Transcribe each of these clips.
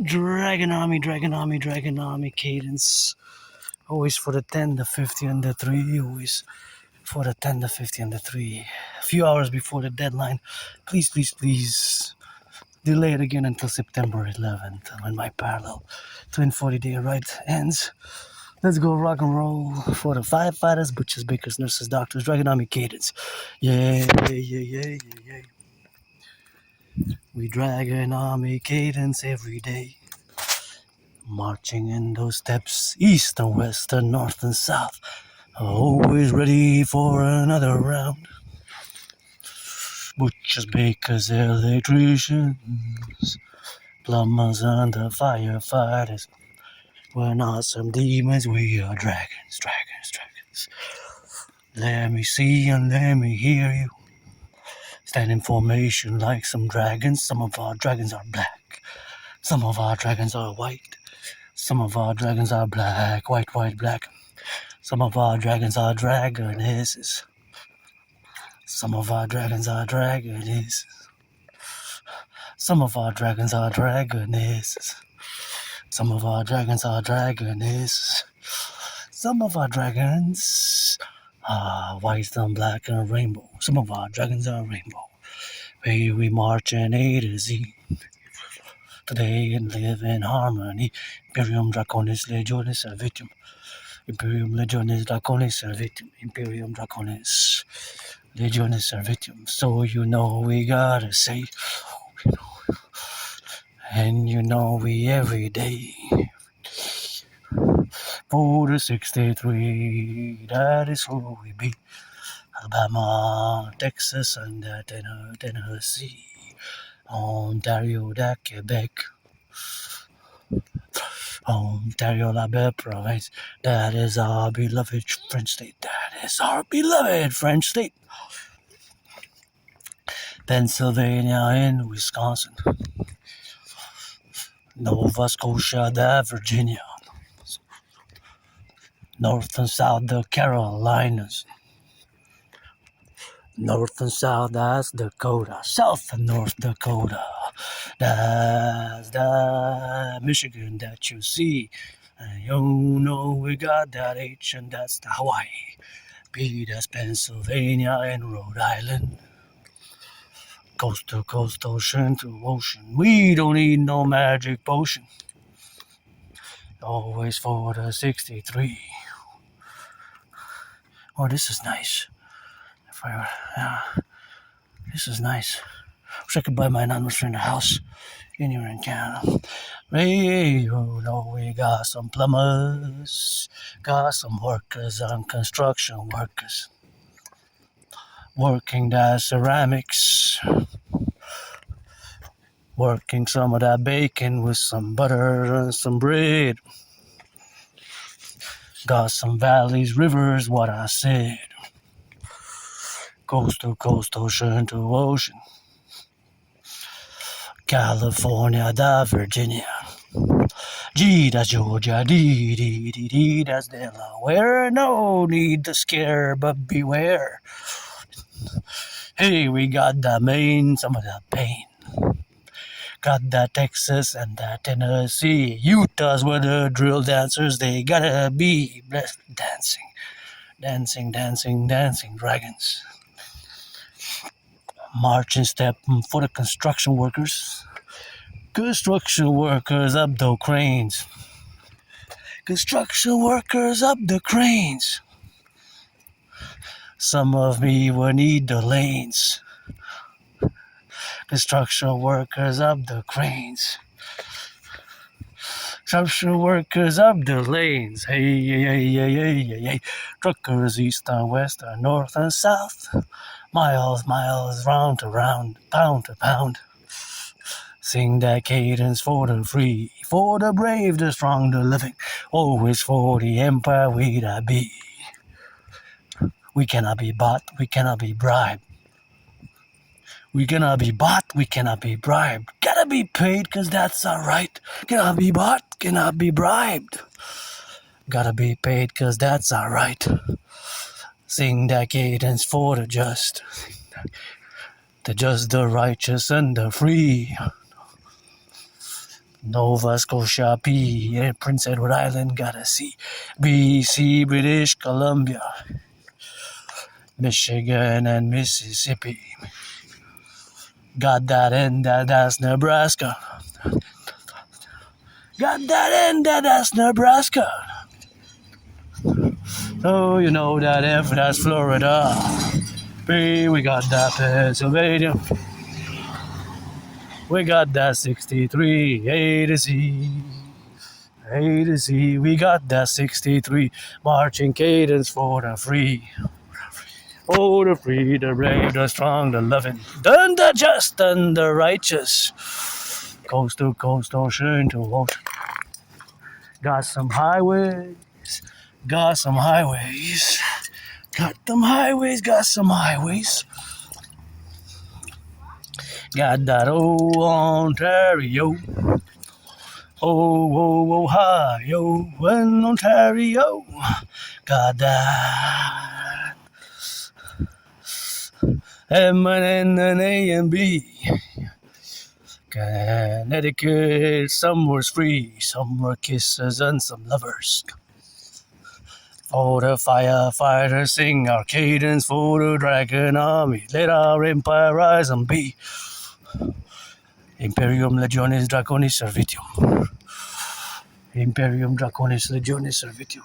Dragon Army, Cadence. Always for the 10, the 50, and the 3. Always for the 10, the 50, and the 3. A few hours before the deadline. Please. Delay it again until September 11th when my parallel twin 40-day ride ends. Let's go rock and roll for the firefighters, butchers, bakers, nurses, doctors, Dragon Army, Cadence. Yeah. We Dragon Army, Cadence every day. Marching in those steps, east and west and north and south. Always ready for another round. Butchers, bakers, electricians, plumbers and the firefighters. We're not some demons, we are dragons. Let me see and let me hear you. Stand in formation like some dragons. Some of our dragons are black. Some of our dragons are white. Some of our dragons are black, white, black. Some of our dragons are dragonesses. Some of our dragons are dragonesses. Some of our dragons are dragonesses. Some of our dragons are dragonesses. Some of our dragons are white and black and rainbow. Some of our dragons are rainbow. We march in A to Z. Today and live in harmony. Imperium Draconis Legionis Servitium. Imperium Legionis Draconis Servitium. Imperium Draconis Legionis Servitium. So you know we gotta say, and you know we every day. For the 63, that is who we be. Alabama, Texas, and Tennessee. Ontario, da Quebec. Ontario, la belle province. That is our beloved French state. That is our beloved French state. Pennsylvania and Wisconsin. Nova Scotia, da Virginia. North and South, the Carolinas. North and South, that's Dakota. South and North Dakota. That's the Michigan that you see. And you know we got that H, and that's the Hawaii. B, that's Pennsylvania and Rhode Island. Coast to coast, ocean to ocean. We don't need no magic potion. Always for the 63. Oh, this is nice. This is nice. Wish I could buy my non in the house anywhere in Canada. Hey, you know we got some plumbers, got some workers and construction workers. Working that ceramics. Working some of that bacon with some butter and some bread. Got some valleys, rivers, what I said. Coast to coast, ocean to ocean. California, da Virginia. G, that's Georgia. D, that's Delaware. No need to scare, but beware. Hey, we got the Maine, some of the pain. Got that Texas and that Tennessee. Utah's where the drill dancers, they gotta be blessed dancing. Dancing dragons. March in step for the construction workers. Construction workers up the cranes. Construction workers up the cranes. Some of me will need the lanes. Construction workers up the cranes. Construction workers up the lanes. Hey. Truckers east and west and north and south. Miles, round to round, pound to pound. Sing that cadence for the free, for the brave, the strong, the living. Always for the empire we that be. We cannot be bought, we cannot be bribed. We cannot be bought, we cannot be bribed. Gotta be paid, cause that's our right. Cannot be bought, cannot be bribed. Gotta be paid, cause that's our right. Sing that cadence for the just. The just, the righteous, and the free. Nova Scotia, P, Prince Edward Island, gotta see. BC, British Columbia, Michigan and Mississippi. Got that and that's Nebraska. Got that and that's Nebraska. Oh, you know that F, that's Florida. B, we got that Pennsylvania. We got that 63, A to Z. A to Z, we got that 63. Marching cadence for the free. Oh, the free, the brave, the strong, the loving, the just, and the righteous. Coast to coast, ocean to ocean. Got some highways, got some highways. Got them highways, got some highways. Got that old Ontario. Oh, Ohio and Ontario. Got that. M and N and A and B. Connecticut, some were free, some were kisses and some lovers. For the firefighters sing our cadence, for the dragon army, let our empire rise and be. Imperium legionis Draconis servitium. Imperium Draconis legionis servitium.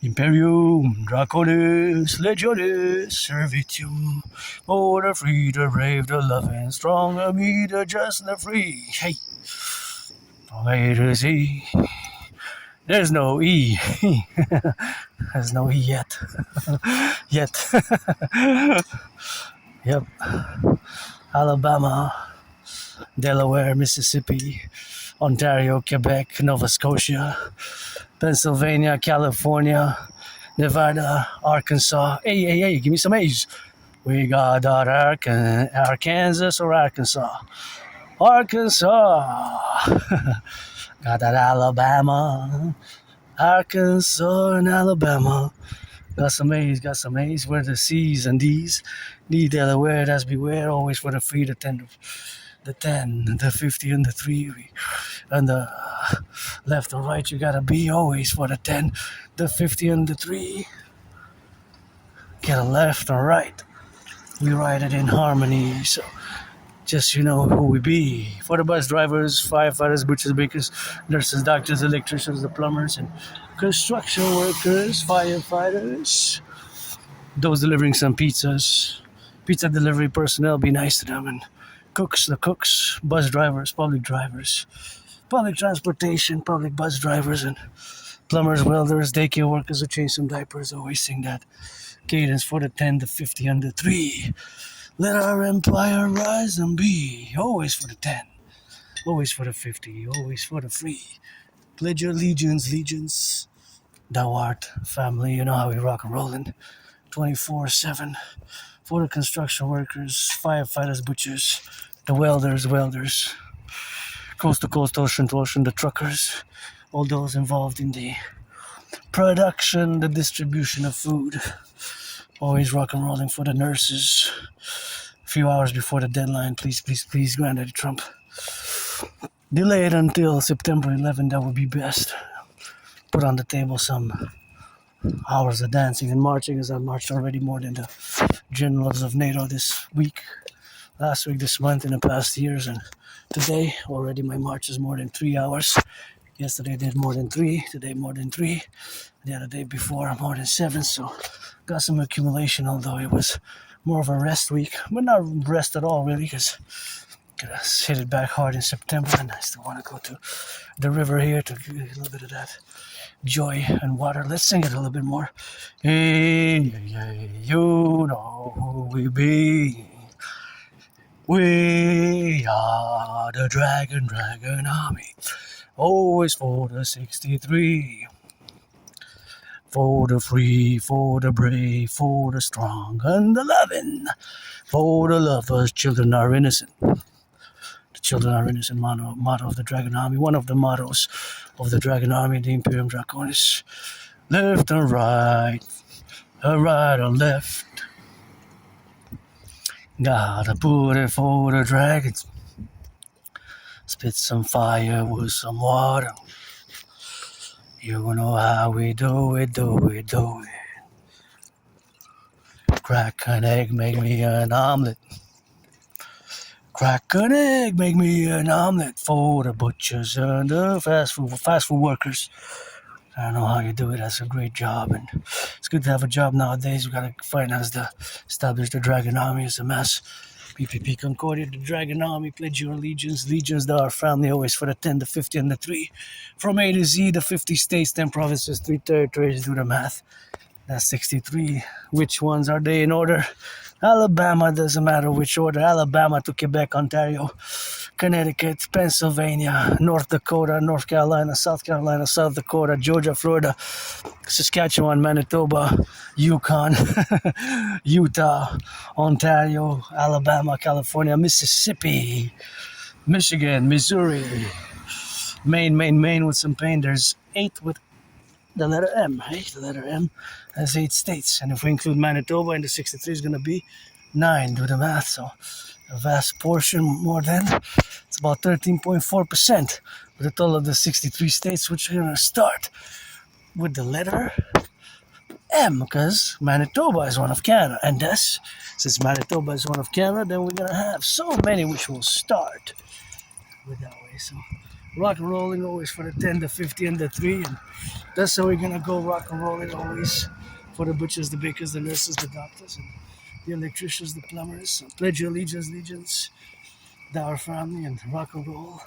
Imperium Draconis legionis servitium. For the free, the brave, the loving, strong, the me, the just, the free. Hey, from A to Z. There's no E. There's no E yet. Yet. Yep. Alabama, Delaware, Mississippi, Ontario, Quebec, Nova Scotia, Pennsylvania, California, Nevada, Arkansas. Hey, give me some A's. We got that Arkansas or Arkansas. Arkansas. Got that Alabama. Arkansas and Alabama. Got some A's. Where the C's and D's. D, Delaware, that's beware. Always for the free, the 10, the 50, and the 3. And the left or right, you gotta be always for the 10, the 50, and the 3. Get a left or right. We ride it in harmony, so just you know who we be. For the bus drivers, firefighters, butchers, bakers, nurses, doctors, electricians, the plumbers, and construction workers, firefighters, those delivering some pizzas, pizza delivery personnel, be nice to them, and the cooks, bus drivers, public transportation, public bus drivers, and plumbers, welders, daycare workers who change some diapers, always sing that cadence for the 10, the 50, and the 3. Let our empire rise and be. Always for the 10, always for the 50, always for the free. Pledge your legions. Thou art family, you know how we rock and rollin'. 24/7. For the construction workers, firefighters, butchers, the welders, coast to coast, ocean to ocean, the truckers, all those involved in the production, the distribution of food. Always rock and rolling for the nurses. A few hours before the deadline, please, Granddaddy Trump. Delay it until September 11th, that would be best. Put on the table some hours of dancing and marching, as I've marched already more than the generals of NATO this week, last week, this month, in the past years, and today already my march is more than 3 hours. Yesterday I did more than 3, today more than 3, the other day before more than 7, so got some accumulation, although it was more of a rest week, but not rest at all really, because gonna hit it back hard in September, and I still want to go to the river here to get a little bit of that joy and water. Let's sing it a little bit more. Hey, you know who we be. We are the dragon army. Always for the 63. For the free, for the brave, for the strong and the loving. For the lovers, children are innocent. The children are innocent motto of the Dragon Army. One of the mottos of the Dragon Army, the Imperium Draconis. Left and right and left. Gotta put it for the dragons. Spit some fire with some water. You know how we do it, do it, do it. Crack an egg, make me an omelet. Crack an egg, make me an omelet for the butchers and the fast food workers. I don't know how you do it. That's a great job, and it's good to have a job nowadays. We gotta finance the establish the Dragon Army. It's a mess. PPP Concordia, the Dragon Army, pledge your allegiance. Legions that are family always for the 10, the 50, and the 3. From A to Z, the 50 states, 10 provinces, 3 territories. Do the math. That's 63. Which ones are they in order? Alabama, doesn't matter which order. Alabama to Quebec, Ontario, Connecticut, Pennsylvania, North Dakota, North Carolina, South Dakota, Georgia, Florida, Saskatchewan, Manitoba, Yukon, Utah, Ontario, Alabama, California, Mississippi, Michigan, Missouri, Maine with some pain. There's 8 with the letter M, right? The letter M has 8 states. And if we include Manitoba in the 63, is going to be 9. Do the math. So a vast portion, more than, it's about 13.4% with a total of the 63 states, which we're going to start with the letter M, because Manitoba is one of Canada. And thus, since Manitoba is one of Canada, then we're going to have so many which will start with that way. So rock and rolling always for the 10, the 50, and the 3. And that's how we're going to go, rock and rolling always for the butchers, the bakers, the nurses, the doctors, and the electricians, the plumbers. So pledge your allegiance, thou our family, and rock and roll.